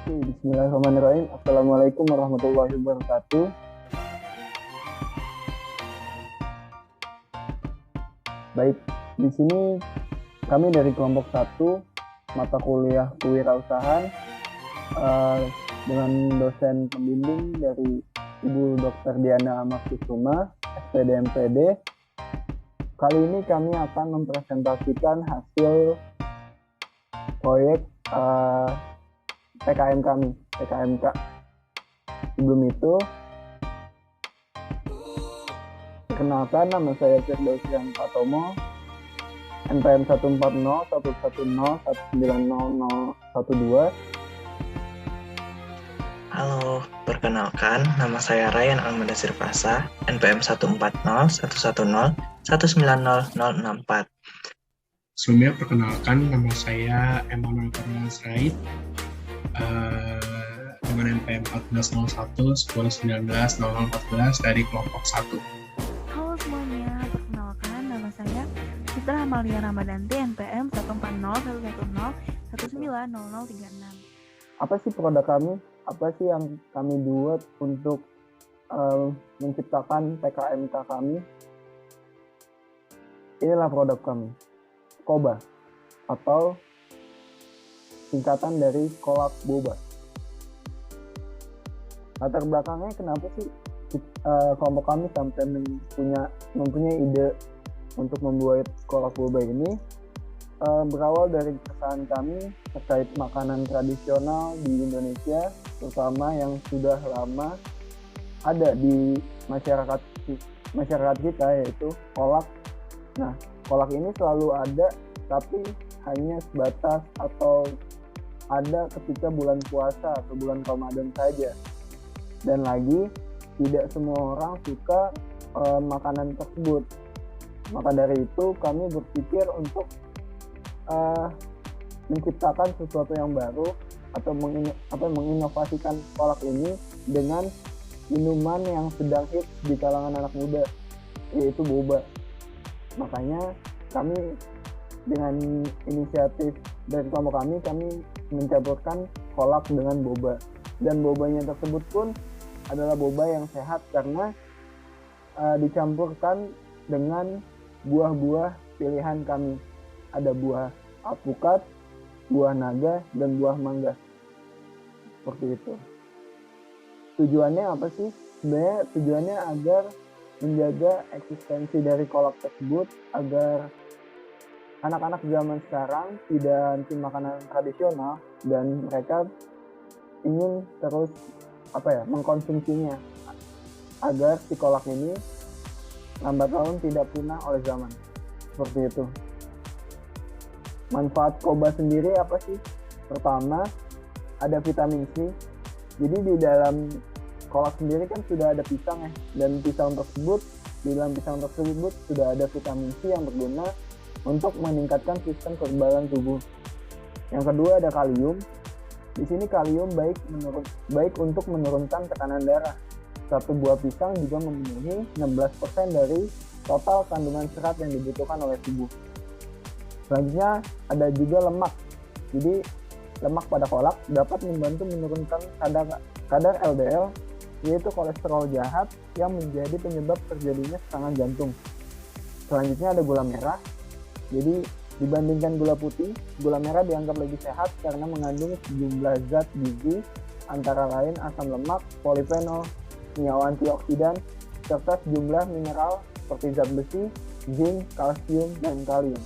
Bismillahirrahmanirrahim. Assalamualaikum warahmatullahi wabarakatuh. Baik, di sini kami dari kelompok 1 mata kuliah kewirausahaan dengan dosen pembimbing dari Ibu Dr. Diana Amakusuma, SPD MPD. Kali ini kami akan mempresentasikan hasil proyek PKMK. Sebelum itu, perkenalkan, nama saya Firdausian Patomo, NPM 14011019012. Halo, perkenalkan, nama saya Ryan Almendasir Fasa, NPM 14011019064. Sebelumnya perkenalkan, nama saya Emmanuel Cornelis Rait dengan NPM 1401-1019-0014 dari kelompok 1. Halo semuanya, perkenalkan nama saya Citra Amalia Ramadanti, NPM 14011019036. Apa sih produk kami? Apa sih yang kami buat untuk menciptakan PKMK kami? Inilah produk kami, KOBA, atau singkatan dari kolak boba. Latar belakangnya kenapa sih kelompok kami sampai mempunyai ide untuk membuat kolak boba ini? Berawal dari keresahan kami terkait makanan tradisional di Indonesia, terutama yang sudah lama ada di masyarakat kita, yaitu kolak. Nah, kolak ini selalu ada, tapi hanya sebatas atau ada ketika bulan puasa atau bulan Ramadan saja. Dan lagi, tidak semua orang suka makanan tersebut. Maka dari itu, kami berpikir untuk menciptakan sesuatu yang baru atau menginovasikan kolak ini dengan minuman yang sedang hits di kalangan anak muda, yaitu boba. Makanya kami dengan inisiatif dari kelompok kami mencampurkan kolak dengan boba. Dan bobanya tersebut pun adalah boba yang sehat karena dicampurkan dengan buah-buah pilihan kami. Ada buah alpukat, buah naga, dan buah mangga. Seperti itu. Tujuannya apa sih? Sebenarnya tujuannya agar menjaga eksistensi dari kolak tersebut, agar anak-anak zaman sekarang tidak anti makanan tradisional dan mereka ingin terus mengkonsumsinya, agar si kolak ini lambat laun tidak punah oleh zaman. Seperti itu. Manfaat KOBA sendiri apa sih? Pertama, ada vitamin C. Jadi di dalam kolak sendiri kan sudah ada pisang ya, dan di dalam pisang tersebut sudah ada vitamin C yang berguna untuk meningkatkan sistem kekebalan tubuh. Yang kedua ada kalium. Di sini kalium baik untuk menurunkan tekanan darah. Satu buah pisang juga memenuhi 16% dari total kandungan serat yang dibutuhkan oleh tubuh. Selanjutnya ada juga lemak. Jadi lemak pada kolak dapat membantu menurunkan kadar LDL, yaitu kolesterol jahat yang menjadi penyebab terjadinya serangan jantung. Selanjutnya ada gula merah. Jadi dibandingkan gula putih, gula merah dianggap lebih sehat karena mengandung sejumlah zat gizi antara lain asam lemak, polifenol, senyawa antioksidan, serta sejumlah mineral seperti zat besi, zinc, kalsium, dan kalium.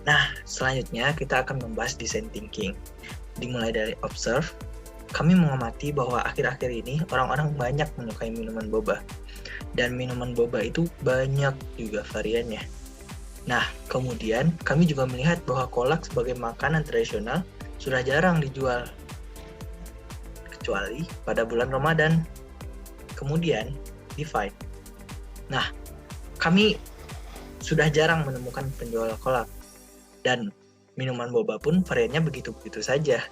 Nah, selanjutnya kita akan membahas design thinking. Dimulai dari observe, kami mengamati bahwa akhir-akhir ini orang-orang banyak menyukai minuman boba. Dan minuman boba itu banyak juga variannya. Nah, kemudian kami juga melihat bahwa kolak sebagai makanan tradisional sudah jarang dijual, kecuali pada bulan Ramadan. Kemudian, divide. Nah, kami sudah jarang menemukan penjual kolak. Dan minuman boba pun variannya begitu-begitu saja.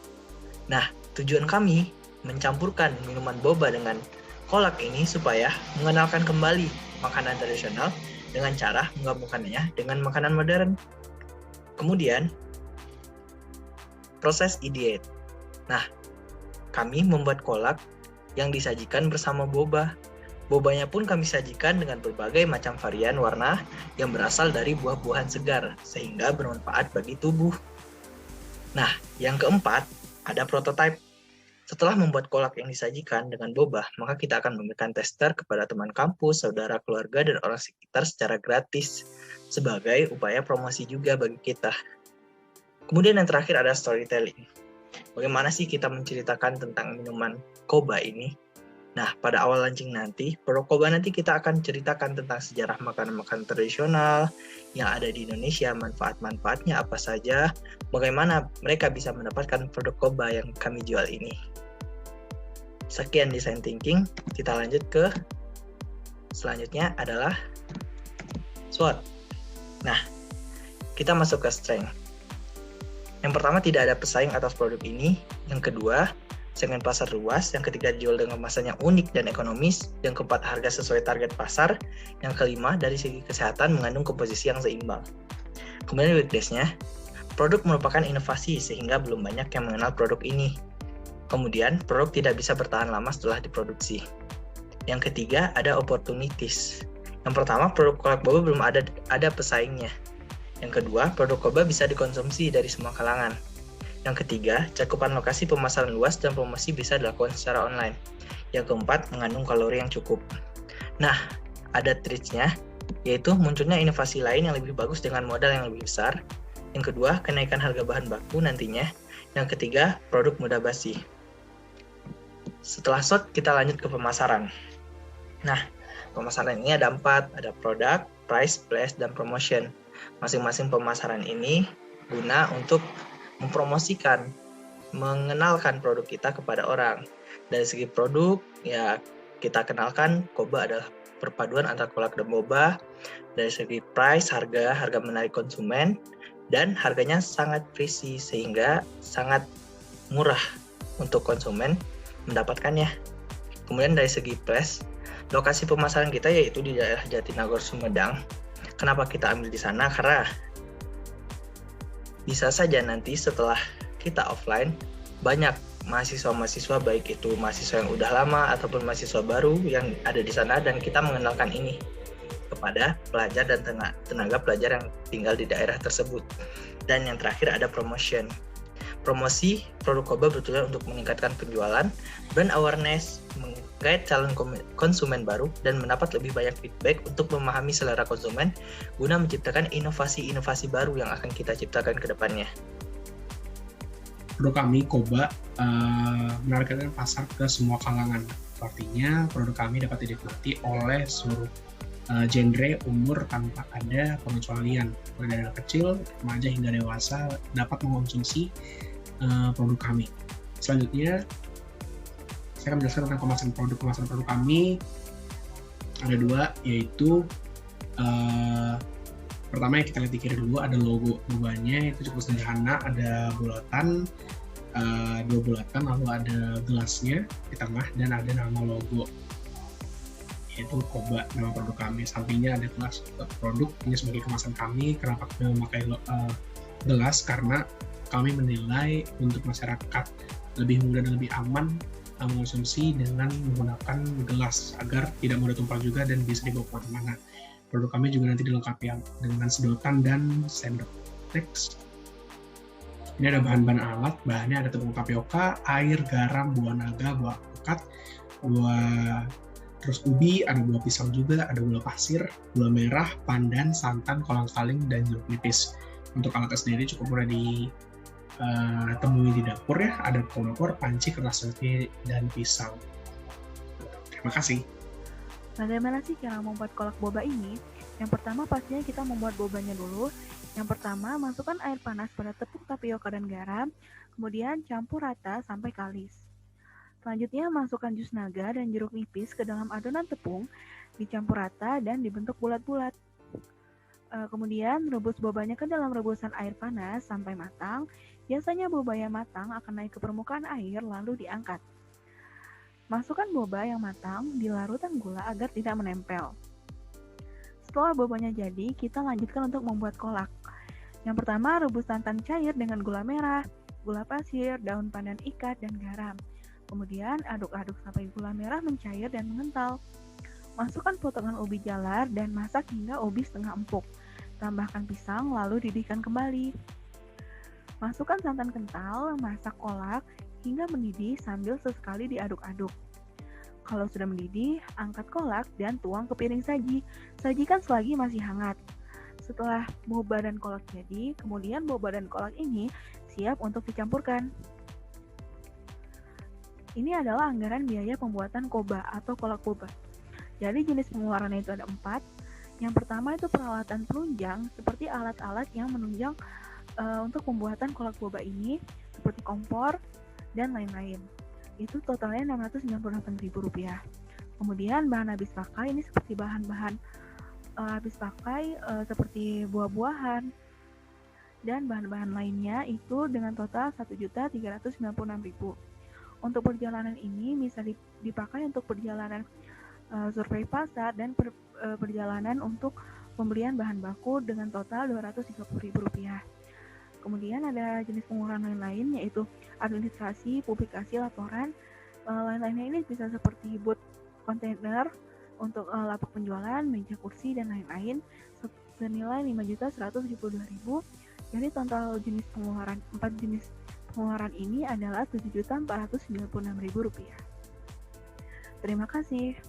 Nah, tujuan kami mencampurkan minuman boba dengan kolak ini supaya mengenalkan kembali makanan tradisional dengan cara menggabungkannya dengan makanan modern. Kemudian, proses ideate. Nah, kami membuat kolak yang disajikan bersama boba. Bobanya pun kami sajikan dengan berbagai macam varian warna yang berasal dari buah-buahan segar, sehingga bermanfaat bagi tubuh. Nah, yang keempat, ada prototype. Setelah membuat kolak yang disajikan dengan boba, maka kita akan memberikan tester kepada teman kampus, saudara, keluarga, dan orang sekitar secara gratis, sebagai upaya promosi juga bagi kita. Kemudian yang terakhir ada storytelling. Bagaimana sih kita menceritakan tentang minuman Koba ini? Nah, pada awal launching nanti, produk Koba nanti kita akan ceritakan tentang sejarah makanan-makanan tradisional yang ada di Indonesia, manfaat-manfaatnya apa saja, bagaimana mereka bisa mendapatkan produk Koba yang kami jual ini. Sekian design thinking, kita lanjut ke selanjutnya adalah SWOT. Nah, kita masuk ke strength. Yang pertama, tidak ada pesaing atas produk ini. Yang kedua, segmen pasar luas. Yang ketiga, dijual dengan kemasan yang unik dan ekonomis. Yang keempat, harga sesuai target pasar. Yang kelima, dari segi kesehatan mengandung komposisi yang seimbang. Kemudian weakness-nya, produk merupakan inovasi sehingga belum banyak yang mengenal produk ini. Kemudian, produk tidak bisa bertahan lama setelah diproduksi. Yang ketiga, ada opportunities. Yang pertama, produk kolak boba belum ada pesaingnya. Yang kedua, produk Koba bisa dikonsumsi dari semua kalangan. Yang ketiga, cakupan lokasi pemasaran luas dan promosi bisa dilakukan secara online. Yang keempat, mengandung kalori yang cukup. Nah, ada tricks-nya, yaitu munculnya inovasi lain yang lebih bagus dengan modal yang lebih besar. Yang kedua, kenaikan harga bahan baku nantinya. Yang ketiga, produk mudah basi. Setelah SWOT, kita lanjut ke pemasaran. Nah, pemasaran ini ada 4, ada produk, price, place, dan promotion. Masing-masing pemasaran ini guna untuk mempromosikan, mengenalkan produk kita kepada orang. Dari segi produk, ya kita kenalkan Koba adalah perpaduan antara kolak dan boba. Dari segi price, harga menarik konsumen, dan harganya sangat pricey sehingga sangat murah untuk konsumen mendapatkannya. Kemudian dari segi place, lokasi pemasaran kita yaitu di daerah Jatinagor, Sumedang. Kenapa kita ambil di sana? Karena bisa saja nanti setelah kita offline, banyak mahasiswa-mahasiswa, baik itu mahasiswa yang udah lama ataupun mahasiswa baru yang ada di sana, dan kita mengenalkan ini kepada pelajar dan tenaga pelajar yang tinggal di daerah tersebut. Dan yang terakhir ada promotion. Promosi produk Koba bertujuan untuk meningkatkan penjualan, brand awareness, menggait calon konsumen baru, dan mendapat lebih banyak feedback untuk memahami selera konsumen guna menciptakan inovasi-inovasi baru yang akan kita ciptakan ke depannya. Produk kami Koba menargetkan pasar ke semua kalangan. Artinya produk kami dapat dinikmati oleh seluruh genre, umur tanpa ada pengecualian. Mulai dari anak kecil, remaja hingga dewasa dapat mengkonsumsi produk kami. Selanjutnya, saya akan menjelaskan tentang kemasan produk kami. Ada 2, yaitu pertama yang kita lihat di kiri dulu ada logonya, itu cukup sederhana, ada bulatan, 2 bulatan, lalu ada gelasnya di tengah dan ada nama logo, yaitu Koba, nama produk kami. Sampingnya ada gelas produk, ini sebagai kemasan kami. Kenapa kami memakai gelas? Karena kami menilai untuk masyarakat lebih mudah dan lebih aman mengonsumsi dengan menggunakan gelas agar tidak mudah tumpah juga dan bisa dibawa kemana-mana. Produk kami juga nanti dilengkapi dengan sedotan dan sendok teks. Ini ada bahan-bahan alat, bahannya ada tepung tapioka, air, garam, buah naga, buah alpukat, terus ubi, ada buah pisang juga, ada gula pasir, gula merah, pandan, santan, kolang-kaling, dan jeruk nipis. Untuk alatnya sendiri cukup mudah ditemui di dapur ya, ada kompor, panci, kertas selfie, dan pisau. Terima kasih. Bagaimana sih cara membuat kolak boba ini? Yang pertama pastinya kita membuat bobanya dulu. Yang pertama, masukkan air panas pada tepung tapioka dan garam, kemudian campur rata sampai kalis. Selanjutnya, masukkan jus naga dan jeruk nipis ke dalam adonan tepung, dicampur rata dan dibentuk bulat-bulat. Kemudian, rebus bobanya ke dalam rebusan air panas sampai matang. Biasanya boba yang matang akan naik ke permukaan air lalu diangkat. Masukkan boba yang matang di larutan gula agar tidak menempel. Setelah bobanya jadi, kita lanjutkan untuk membuat kolak. Yang pertama, rebus santan cair dengan gula merah. gula pasir, daun pandan ikat, dan garam. Kemudian aduk-aduk sampai gula merah mencair dan mengental. Masukkan potongan ubi jalar dan masak hingga ubi setengah empuk. Tambahkan pisang lalu didihkan kembali. Masukkan santan kental, masak kolak hingga mendidih sambil sesekali diaduk-aduk. Kalau sudah mendidih, angkat kolak dan tuang ke piring saji. Sajikan selagi masih hangat. Setelah boba dan kolak jadi, kemudian boba dan kolak ini siap untuk dicampurkan. Ini adalah anggaran biaya pembuatan koba atau kolak boba. Jadi jenis pengeluarannya itu ada 4. Yang pertama itu peralatan penunjang, seperti alat-alat yang menunjang untuk pembuatan kolak boba ini, seperti kompor dan lain-lain. Itu totalnya Rp698.000. Kemudian bahan habis pakai ini seperti bahan-bahan habis pakai seperti buah-buahan dan bahan-bahan lainnya itu dengan total Rp1.396.000. Untuk perjalanan ini bisa dipakai untuk perjalanan survei pasar dan perjalanan untuk pembelian bahan baku dengan total Rp230.000. Kemudian ada jenis pengeluaran lain yaitu administrasi, publikasi, laporan. Lain-lainnya ini bisa seperti booth kontainer untuk lapak penjualan, meja kursi, dan lain-lain senilai Rp5.172.000. Jadi total jenis pengeluaran 4 jenis pengeluaran ini adalah Rp7.496.000. Terima kasih.